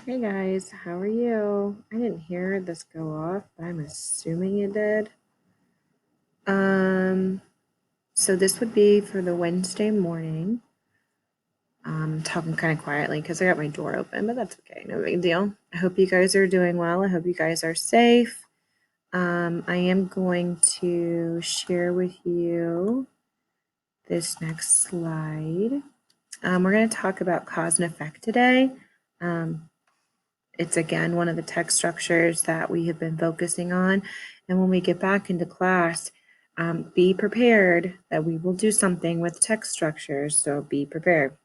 Hey guys, how are you? I didn't hear this go off, but I'm assuming it did. So this would be for the Wednesday morning. I'm talking kind of quietly because I got my door open, but that's okay, no big deal. I hope you guys are doing well. I hope you guys are safe. I am going to share with you this next slide. We're going to talk about cause and effect today. It's again one of the text structures that we have been focusing on. And when we get back into class, be prepared that we will do something with text structures, so be prepared.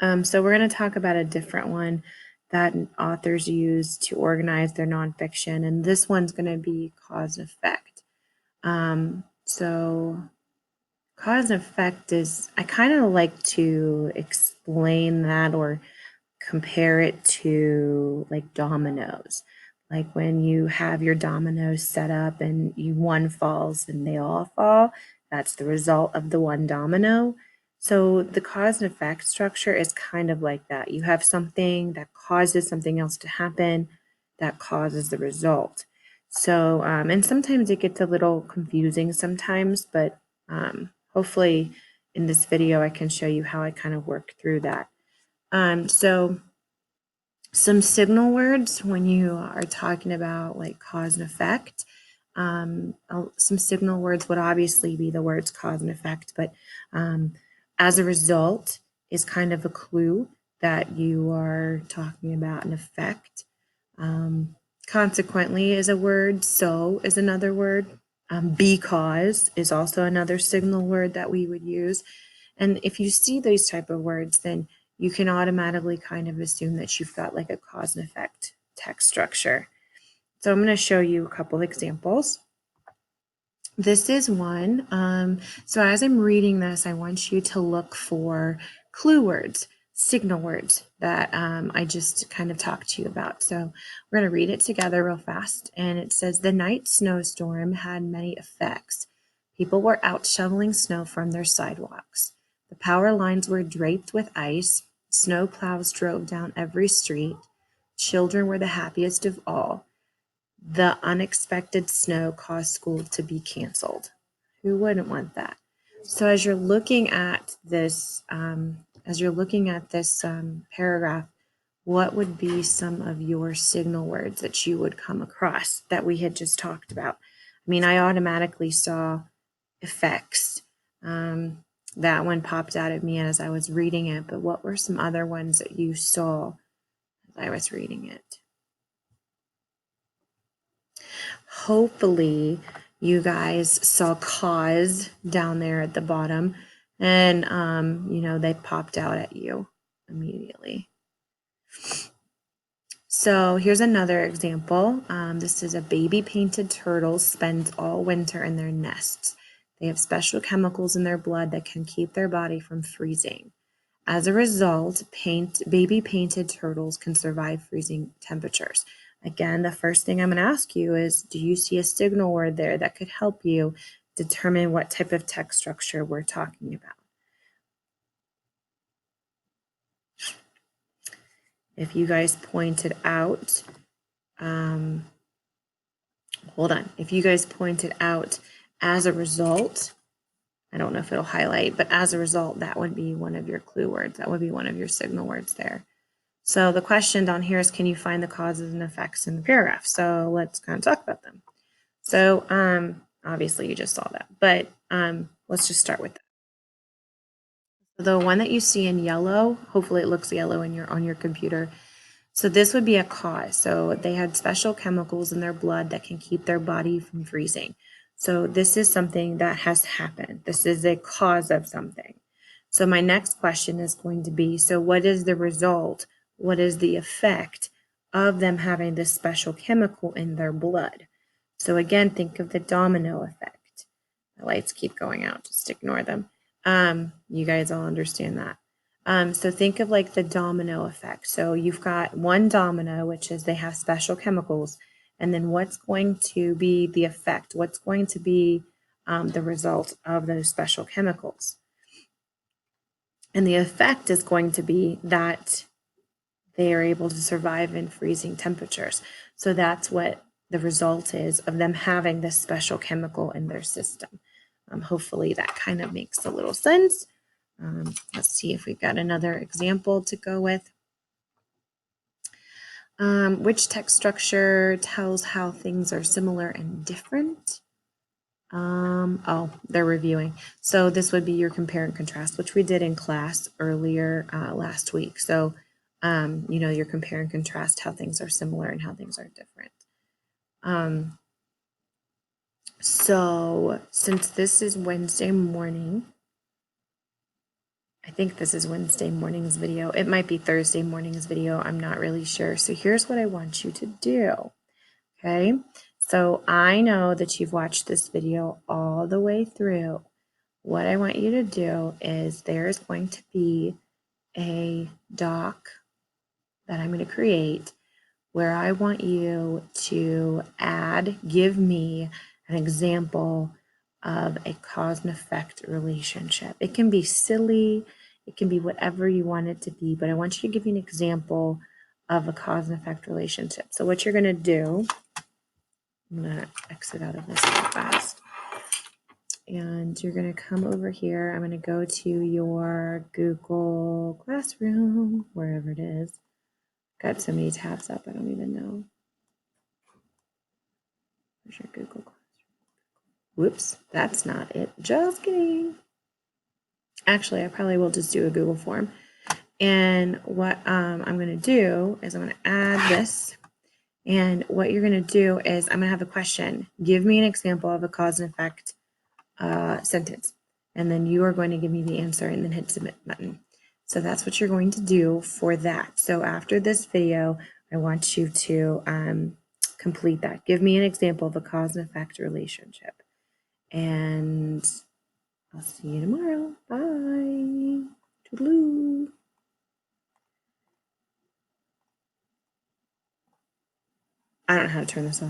So we're going to talk about a different one that authors use to organize their nonfiction, and this one's going to be cause and effect. So cause and effect is, I kind of like to explain that or compare it to like dominoes. Like when you have your dominoes set up and one falls and they all fall, that's the result of the one domino. So the cause and effect structure is kind of like that. You have something that causes something else to happen that causes the result. So, and sometimes it gets a little confusing sometimes, but hopefully in this video I can show you how I kind of work through that. So some signal words when you are talking about like cause and effect. Some signal words would obviously be the words cause and effect, but as a result is kind of a clue that you are talking about an effect. Consequently is a word. So is another word. Because is also another signal word that we would use. And if you see these type of words, then you can automatically kind of assume that you've got like a cause and effect text structure. So I'm going to show you a couple examples. This is one. So as I'm reading this, I want you to look for clue words, signal words that I just kind of talked to you about. So we're going to read it together real fast. And it says, the night snowstorm had many effects. People were out shoveling snow from their sidewalks. The power lines were draped with ice. Snow plows drove down every street. Children were the happiest of all. The unexpected snow caused school to be canceled. Who wouldn't want that? So as you're looking at this, paragraph, what would be some of your signal words that you would come across that we had just talked about? I mean, I automatically saw effects. That one popped out at me as I was reading it, but what were some other ones that you saw as I was reading it? Hopefully you guys saw cause down there at the bottom and they popped out at you immediately. So here's another example. This is a baby painted turtle spends all winter in their nests. They have special chemicals in their blood that can keep their body from freezing. As a result, baby painted turtles can survive freezing temperatures. Again, the first thing I'm going to ask you is, do you see a signal word there that could help you determine what type of text structure we're talking about? If you guys pointed out, if you guys pointed out as a result, I don't know if it'll highlight, but as a result, that would be one of your clue words. That would be one of your signal words there. So the question down here is, can you find the causes and effects in the paragraph? So let's kind of talk about them. So obviously you just saw that, but let's just start with that. The one that you see in yellow, hopefully it looks yellow on your computer. So this would be a cause. So they had special chemicals in their blood that can keep their body from freezing. So this is something that has happened. This is a cause of something. So my next question is going to be, so what is the result? What is the effect of them having this special chemical in their blood? So again, think of the domino effect. The lights keep going out, just ignore them. You guys all understand that. So think of like the domino effect. So you've got one domino, which is they have special chemicals, and then what's going to be the effect? What's going to be the result of those special chemicals? And the effect is going to be that they are able to survive in freezing temperatures. So that's what the result is of them having this special chemical in their system. Hopefully that kind of makes a little sense. Let's see if we've got another example to go with. Which text structure tells how things are similar and different? Oh, they're reviewing. So this would be your compare and contrast, which we did in class earlier last week. So, your compare and contrast how things are similar and how things are different. So since this is Wednesday morning, I think this is Wednesday morning's video. It might be Thursday morning's video. I'm not really sure. So here's what I want you to do. Okay. So I know that you've watched this video all the way through. What I want you to do is there's going to be a doc that I'm going to create where I want you to give me an example of a cause and effect relationship. It can be silly, it can be whatever you want it to be, but I want you to give me an example of a cause and effect relationship. So what you're going to do, I'm going to exit out of this real fast. And you're going to come over here. I'm going to go to your Google Classroom, wherever it is. Got so many tabs up, I don't even know. Where's your Google Classroom? Whoops, that's not it. Just kidding. Actually, I probably will just do a Google form. And what I'm going to do is I'm going to add this. And what you're going to do is I'm going to have a question. Give me an example of a cause and effect sentence. And then you are going to give me the answer and then hit submit button. So that's what you're going to do for that. So after this video, I want you to complete that. Give me an example of a cause and effect relationship. And I'll see you tomorrow. Bye. Toodaloo. I don't know how to turn this off.